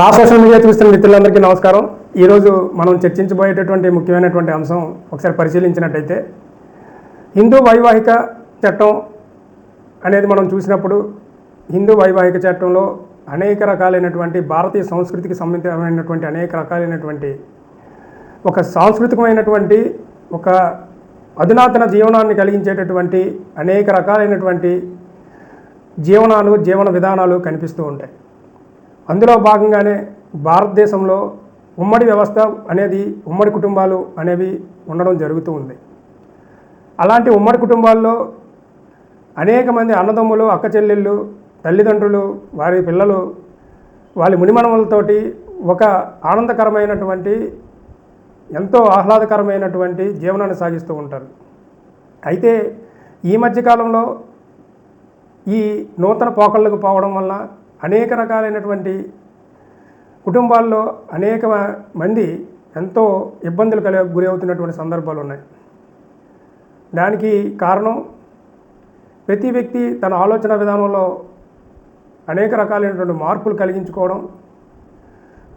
లా social media చూస్తున్న మిత్రులందరికీ నమస్కారం. ఈరోజు మనం చర్చించబోయేటటువంటి ముఖ్యమైనటువంటి అంశం ఒకసారి పరిశీలించినట్టయితే హిందూ వైవాహిక చట్టం అనేది మనం చూసినప్పుడు హిందూ వైవాహిక చట్టంలో అనేక రకాలైనటువంటి భారతీయ సంస్కృతికి సంబంధించినటువంటి అనేక రకాలైనటువంటి ఒక సాంస్కృతికమైనటువంటి ఒక అధునాతన జీవనాన్ని కలిగించేటటువంటి అనేక రకాలైనటువంటి జీవన విధానాలు కనిపిస్తూ ఉంటాయి. అందులో భాగంగానే భారతదేశంలో ఉమ్మడి వ్యవస్థ అనేది ఉమ్మడి కుటుంబాలు అనేవి ఉండడం జరుగుతూ ఉంది. అలాంటి ఉమ్మడి కుటుంబాల్లో అనేక మంది అన్నదమ్ములు, అక్క చెల్లెళ్ళు, తల్లిదండ్రులు, వారి పిల్లలు, వాళ్ళ మునిమనములతోటి ఒక ఆనందకరమైనటువంటి ఎంతో ఆహ్లాదకరమైనటువంటి జీవనాన్ని సాగిస్తూ ఉంటారు. అయితే ఈ మధ్యకాలంలో ఈ నూతన పోకళ్ళకు పోవడం వల్ల అనేక రకాలైనటువంటి కుటుంబాల్లో అనేక మంది ఎంతో ఇబ్బందులు గురి అవుతున్నటువంటి సందర్భాలు ఉన్నాయి. దానికి కారణం ప్రతి వ్యక్తి తన ఆలోచన విధానంలో అనేక రకాలైనటువంటి మార్పులు కలిగించుకోవడం,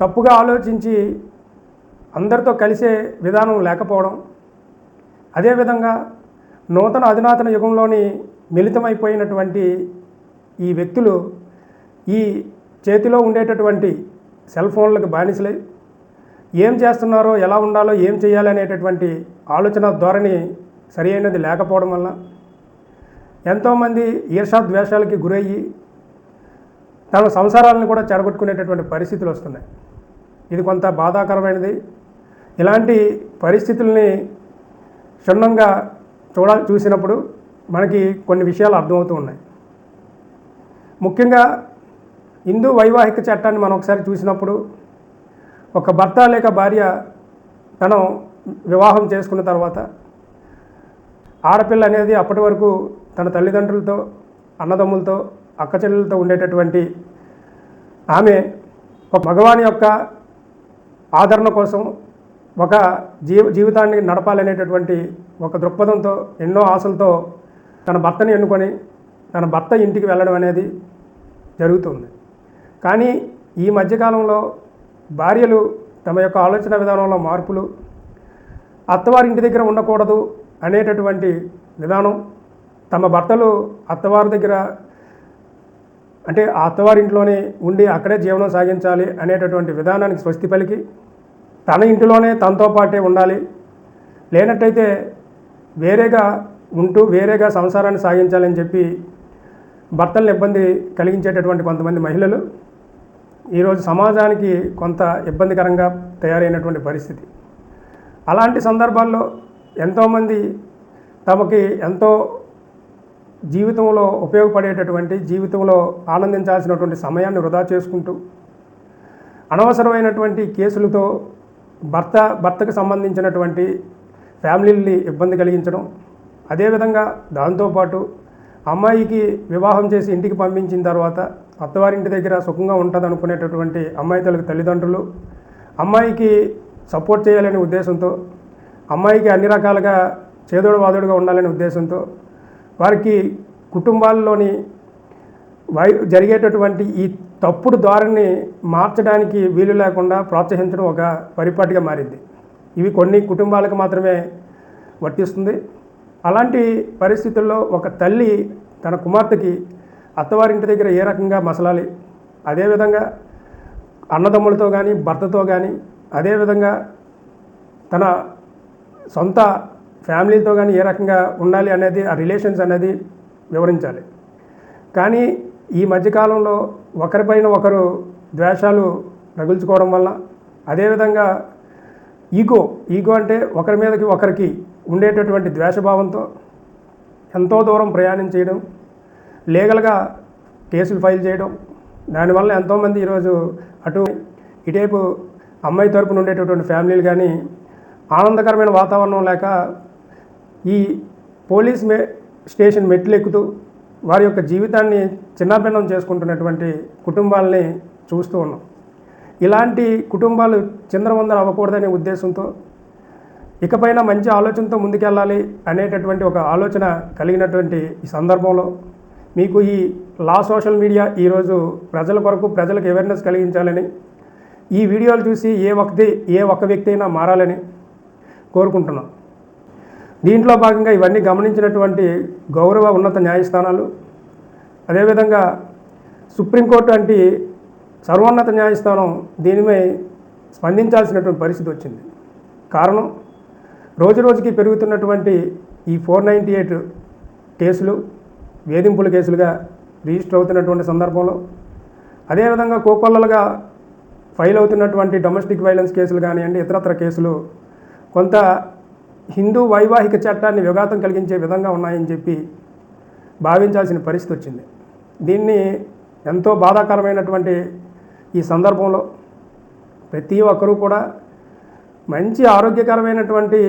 తప్పుగా ఆలోచించి అందరితో కలిసే విధానం లేకపోవడం, అదేవిధంగా నూతన అధునాతన యుగంలోని మిళితమైపోయినటువంటి ఈ వ్యక్తులు ఈ చేతిలో ఉండేటటువంటి సెల్ ఫోన్లకు బానిసలై ఏం చేస్తున్నారో, ఎలా ఉండాలో, ఏం చేయాలి అనేటటువంటి ఆలోచన ధోరణి సరి అయినది లేకపోవడం వల్ల ఎంతోమంది ఈర్షాద్వేషాలకి గురయ్యి తమ సంసారాలను కూడా చెడగొట్టుకునేటటువంటి పరిస్థితులు వస్తున్నాయి. ఇది కొంత బాధాకరమైనది. ఇలాంటి పరిస్థితుల్ని క్షుణ్ణంగా చూసినప్పుడు మనకి కొన్ని విషయాలు అర్థమవుతూ ఉన్నాయి. ముఖ్యంగా హిందూ వైవాహిక చట్టాన్ని మనం ఒకసారి చూసినప్పుడు ఒక భర్త లేక భార్య తను వివాహం చేసుకున్న తర్వాత ఆడపిల్ల అనేది అప్పటి వరకు తన తల్లిదండ్రులతో, అన్నదమ్ములతో, అక్క చెల్లెలతో ఉండేటటువంటి ఆమె ఒక మగవాని యొక్క ఆదరణ కోసం ఒక జీవితాన్ని నడపాలనేటటువంటి ఒక దృక్పథంతో, ఎన్నో ఆశలతో తన భర్తని ఎన్నుకొని తన భర్త ఇంటికి వెళ్ళడం అనేది జరుగుతుంది. కానీ ఈ మధ్యకాలంలో భార్యలు తమ యొక్క ఆలోచన విధానంలో మార్పులు, అత్తవారి ఇంటి దగ్గర ఉండకూడదు అనేటటువంటి విధానం, తమ భర్తలు అత్తవారి దగ్గర అంటే ఆ అత్తవారింట్లోనే ఉండి అక్కడే జీవనం సాగించాలి అనేటటువంటి విధానానికి స్వస్తి పలికి తన ఇంటిలోనే తనతో పాటే ఉండాలి, లేనట్టయితే వేరేగా ఉంటూ వేరేగా సంసారాన్ని సాగించాలని చెప్పి భర్తలను ఇబ్బంది కలిగించేటటువంటి కొంతమంది మహిళలు ఈరోజు సమాజానికి కొంత ఇబ్బందికరంగా తయారైనటువంటి పరిస్థితి. అలాంటి సందర్భాల్లో ఎంతోమంది తమకి ఎంతో జీవితంలో ఉపయోగపడేటటువంటి, జీవితంలో ఆనందించాల్సినటువంటి సమయాన్ని వృధా చేసుకుంటూ అనవసరమైనటువంటి కేసులతో భర్తకు సంబంధించినటువంటి ఫ్యామిలీని ఇబ్బంది కలిగించడం, అదేవిధంగా దాంతోపాటు అమ్మాయికి వివాహం చేసి ఇంటికి పంపించిన తర్వాత అత్తవారింటి దగ్గర సుఖంగా ఉంటుంది అనుకునేటటువంటి అమ్మాయి తల్లిదండ్రులు అమ్మాయికి సపోర్ట్ చేయాలనే ఉద్దేశంతో, అమ్మాయికి అన్ని రకాలుగా చేదోడు వాదోడుగా ఉండాలనే ఉద్దేశంతో వారికి కుటుంబాల్లోని జరిగేటటువంటి ఈ తప్పుడు ధోరణిని మార్చడానికి వీలు లేకుండా ప్రోత్సహించడం ఒక పరిపాటిగా మారింది. ఇవి కొన్ని కుటుంబాలకు మాత్రమే వర్తిస్తుంది. అలాంటి పరిస్థితుల్లో ఒక తల్లి తన కుమార్తెకి అత్తవారింటి దగ్గర ఏ రకంగా మసలాలి, అదేవిధంగా అన్నదమ్ములతో కానీ భర్తతో కానీ అదేవిధంగా తన సొంత ఫ్యామిలీతో కానీ ఏ రకంగా ఉండాలి అనేది, ఆ రిలేషన్స్ అనేది వివరించాలి. కానీ ఈ మధ్యకాలంలో ఒకరిపైన ఒకరు ద్వేషాలు రగుల్చుకోవడం వల్ల, అదేవిధంగా ఈగో అంటే ఒకరి మీదకి ఒకరికి ఉండేటటువంటి ద్వేషభావంతో ఎంతో దూరం ప్రయాణం చేయడం, లీగల్గా కేసులు ఫైల్ చేయడం, దానివల్ల ఎంతోమంది ఈరోజు ఇటేపు అమ్మాయి తరపున ఉండేటటువంటి ఫ్యామిలీలు కానీ ఆనందకరమైన వాతావరణం లేక ఈ పోలీస్ స్టేషన్ మెట్లు ఎక్కుతూ వారి యొక్క జీవితాన్ని చిన్నాభిన్నం చేసుకుంటున్నటువంటి కుటుంబాలని చూస్తూ ఉన్నాం. ఇలాంటి కుటుంబాలు చిందరవందర అవ్వకూడదనే ఉద్దేశంతో ఇకపైన మంచి ఆలోచనతో ముందుకెళ్ళాలి అనేటటువంటి ఒక ఆలోచన కలిగినటువంటి ఈ సందర్భంలో మీకు ఈ లా సోషల్ మీడియా ఈరోజు ప్రజల కొరకు ప్రజలకు అవేర్నెస్ కలిగించాలని ఈ వీడియోలు చూసి ఏ ఒక్క వ్యక్తి అయినా మారాలని కోరుకుంటున్నాం. దీంట్లో భాగంగా ఇవన్నీ గమనించినటువంటి గౌరవ ఉన్నత న్యాయస్థానాలు, అదేవిధంగా సుప్రీంకోర్టు వంటి సర్వోన్నత న్యాయస్థానం దీనిపై స్పందించాల్సినటువంటి పరిస్థితి వచ్చింది. కారణం, రోజురోజుకి పెరుగుతున్నటువంటి ఈ 498 కేసులు వేధింపుల కేసులుగా రిజిస్టర్ అవుతున్నటువంటి సందర్భంలో, అదేవిధంగా కోకొల్లలుగా ఫైల్ అవుతున్నటువంటి డొమెస్టిక్ వైలెన్స్ కేసులు కానివ్వండి, ఇతరత్ర కేసులు కొంత హిందూ వైవాహిక చట్టాన్ని విఘాతం కలిగించే విధంగా ఉన్నాయని చెప్పి భావించాల్సిన పరిస్థితి వచ్చింది. దీన్ని ఎంతో బాధాకరమైనటువంటి ఈ సందర్భంలో ప్రతి ఒక్కరూ కూడా మంచి ఆరోగ్యకరమైనటువంటి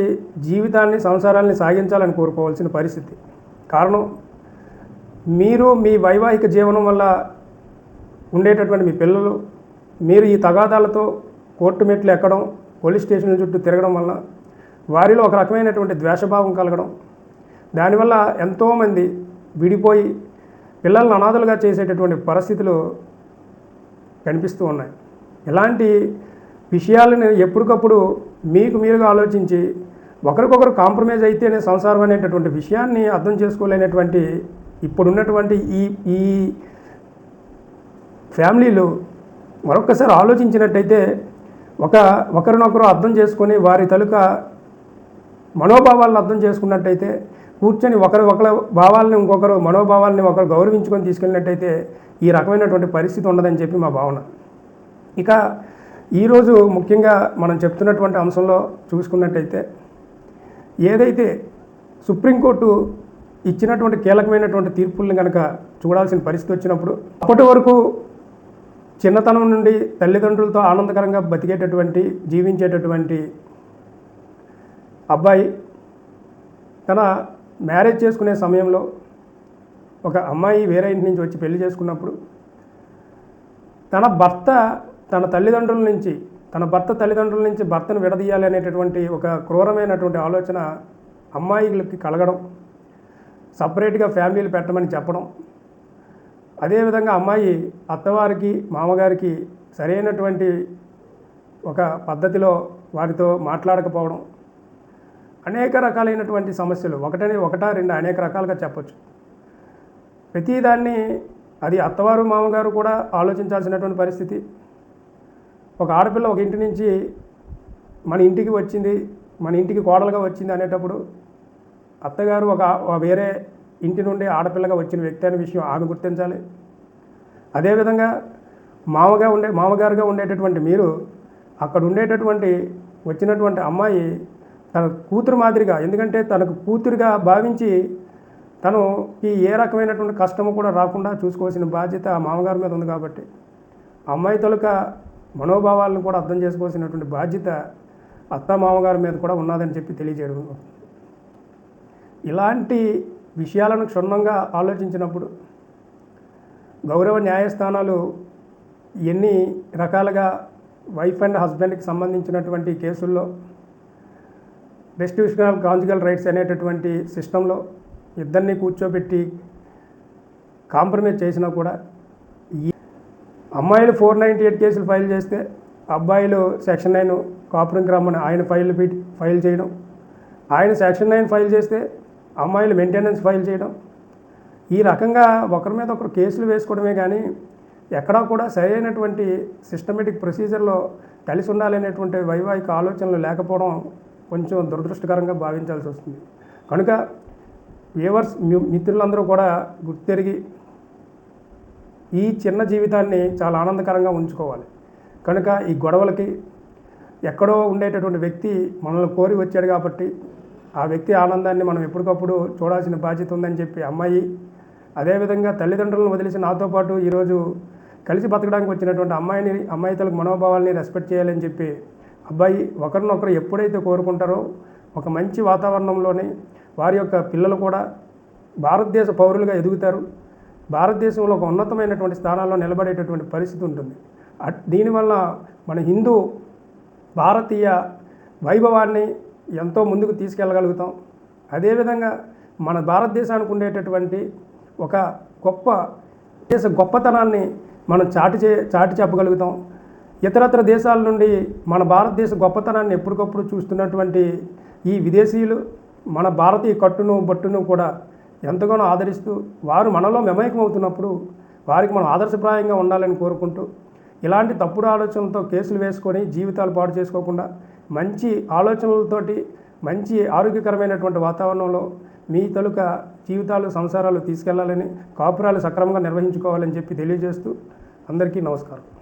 జీవితాన్ని, సంసారాన్ని సాగించాలని కోరుకోవాల్సిన పరిస్థితి. కారణం, మీరు మీ వైవాహిక జీవనం వల్ల ఉండేటటువంటి మీ పిల్లలు, మీరు ఈ తగాదాలతో కోర్టు మెట్లు ఎక్కడం, పోలీస్ స్టేషన్ల చుట్టూ తిరగడం వల్ల వారిలో ఒక రకమైనటువంటి ద్వేషభావం కలగడం, దానివల్ల ఎంతోమంది విడిపోయి పిల్లలను అనాథలుగా చేసేటటువంటి పరిస్థితులు కనిపిస్తూ ఉన్నాయి. ఇలాంటి విషయాలను ఎప్పటికప్పుడు మీరుగా ఆలోచించి ఒకరికొకరు కాంప్రమైజ్ అయితేనే సంసారం అనేటటువంటి విషయాన్ని అర్థం చేసుకోలేనటువంటి ఇప్పుడున్నటువంటి ఈ ఫ్యామిలీలు మరొకసారి ఆలోచించినట్టయితే ఒకరినొకరు అర్థం చేసుకొని వారి తాలూకా మనోభావాలను అర్థం చేసుకున్నట్టయితే, కూర్చొని ఒకరి భావాలని ఇంకొకరు మనోభావాలని ఒకరు గౌరవించుకొని తీసుకెళ్ళినట్టయితే ఈ రకమైనటువంటి పరిస్థితి ఉండదని చెప్పి మా భావన. ఇక ఈరోజు ముఖ్యంగా మనం చెప్తున్నటువంటి అంశంలో చూసుకున్నట్టయితే, ఏదైతే సుప్రీంకోర్టు ఇచ్చినటువంటి కీలకమైనటువంటి తీర్పుల్ని కనుక చూడాల్సిన పరిస్థితి వచ్చినప్పుడు, అప్పటి వరకు చిన్నతనం నుండి తల్లిదండ్రులతో ఆనందకరంగా జీవించేటటువంటి అబ్బాయి తన మ్యారేజ్ చేసుకునే సమయంలో ఒక అమ్మాయి వేరే ఇంటి నుంచి వచ్చి పెళ్లి చేసుకున్నప్పుడు తన భర్త తల్లిదండ్రుల నుంచి భర్తను విడదీయాలి అనేటటువంటి ఒక క్రూరమైనటువంటి ఆలోచన అమ్మాయిలకి కలగడం, సపరేట్గా ఫ్యామిలీలు పెట్టమని చెప్పడం, అదేవిధంగా అమ్మాయి అత్తవారికి మామగారికి సరైనటువంటి ఒక పద్ధతిలో వారితో మాట్లాడకపోవడం, అనేక రకాలైనటువంటి సమస్యలు, ఒకటా రెండు అనేక రకాలుగా చెప్పచ్చు. ప్రతిదాన్ని అది అత్తవారు మామగారు కూడా ఆలోచించాల్సినటువంటి పరిస్థితి. ఒక ఆడపిల్ల ఒక ఇంటి నుంచి మన ఇంటికి వచ్చింది, మన ఇంటికి కోడలుగా వచ్చింది అనేటప్పుడు అత్తగారు ఒక వేరే ఇంటి నుండి ఆడపిల్లగా వచ్చిన వ్యక్తి అనే విషయం ఆమె గుర్తించాలి. అదేవిధంగా మామగారుగా ఉండేటటువంటి మీరు అక్కడ ఉండేటటువంటి వచ్చినటువంటి అమ్మాయి తన కూతురు మాదిరిగా, ఎందుకంటే తనకు కూతురుగా భావించి తనకి ఏ రకమైనటువంటి కష్టము కూడా రాకుండా చూసుకోవాల్సిన బాధ్యత ఆ మామగారి మీద ఉంది. కాబట్టి అమ్మాయి తాలూకా మనోభావాలను కూడా అర్థం చేసుకోవాల్సినటువంటి బాధ్యత అత్త మామగారి మీద కూడా ఉన్నదని చెప్పి తెలియజేయడం. ఇలాంటి విషయాలను క్షుణ్ణంగా ఆలోచించినప్పుడు గౌరవ న్యాయస్థానాలు ఎన్ని రకాలుగా వైఫ్ అండ్ హస్బెండ్కి సంబంధించినటువంటి కేసుల్లో రెస్టిట్యూషనల్ కాంజుగల్ రైట్స్ అనేటటువంటి సిస్టంలో ఇద్దరిని కూర్చోబెట్టి కాంప్రమైజ్ చేసినా కూడా అమ్మాయిలు 498 కేసులు ఫైల్ చేస్తే అబ్బాయిలు సెక్షన్ 9 కాపురంకి రమ్మని ఆయన ఫైల్ చేయడం, ఆయన సెక్షన్ 9 ఫైల్ చేస్తే అమ్మాయిలు మెయింటెనెన్స్ ఫైల్ చేయడం, ఈ రకంగా ఒకరి మీద ఒకరు కేసులు వేసుకోవడమే కానీ ఎక్కడా కూడా సరైనటువంటి సిస్టమేటిక్ ప్రొసీజర్లో కలిసి ఉండాలనేటువంటి వైవాహిక ఆలోచనలు లేకపోవడం కొంచెం దురదృష్టకరంగా భావించాల్సి వస్తుంది. కనుక వ్యూవర్స్ మిత్రులందరూ కూడా గుర్తెరిగి ఈ చిన్న జీవితాన్ని చాలా ఆనందకరంగా ఉంచుకోవాలి. కనుక ఈ గొడవలకి ఎక్కడో ఉండేటటువంటి వ్యక్తి మనల్ని కోరి వచ్చాడు కాబట్టి ఆ వ్యక్తి ఆనందాన్ని మనం ఎప్పటికప్పుడు చూడాల్సిన బాధ్యత ఉందని చెప్పి అమ్మాయి, అదేవిధంగా తల్లిదండ్రులను వదిలేసి నాతో పాటు ఈరోజు కలిసి బతకడానికి వచ్చినటువంటి అమ్మాయి తలకు మనోభావాల్ని రెస్పెక్ట్ చేయాలని చెప్పి అబ్బాయి ఒకరినొకరు ఎప్పుడైతే కోరుకుంటారో ఒక మంచి వాతావరణంలోనే వారి యొక్క పిల్లలు కూడా భారతదేశ పౌరులుగా ఎదుగుతారు, భారతదేశంలో ఒక ఉన్నతమైనటువంటి స్థానాల్లో నిలబడేటటువంటి పరిస్థితి ఉంటుంది. దీనివల్ల మన హిందూ భారతీయ వైభవాన్ని ఎంతో ముందుకు తీసుకెళ్ళగలుగుతాం. అదేవిధంగా మన భారతదేశానికి ఉండేటటువంటి ఒక గొప్పతనాన్ని మనం చాటి చెప్పగలుగుతాం. ఇతరత్ర దేశాల నుండి మన భారతదేశ గొప్పతనాన్ని ఎప్పటికప్పుడు చూస్తున్నటువంటి ఈ విదేశీయులు మన భారతీయ కట్టును బట్టును కూడా ఎంతగానో ఆదరిస్తూ వారు మనలో మమేకమవుతున్నప్పుడు వారికి మనం ఆదర్శప్రాయంగా ఉండాలని కోరుకుంటూ ఇలాంటి తప్పుడు ఆలోచనలతో కేసులు వేసుకొని జీవితాలు పాడు చేసుకోకుండా మంచి ఆలోచనలతోటి మంచి ఆరోగ్యకరమైనటువంటి వాతావరణంలో మీ తాలూకా జీవితాలు సంసారాలు తీసుకెళ్లాలని కాపురాలు సక్రమంగా నిర్వహించుకోవాలని చెప్పి తెలియజేస్తూ అందరికీ నమస్కారం.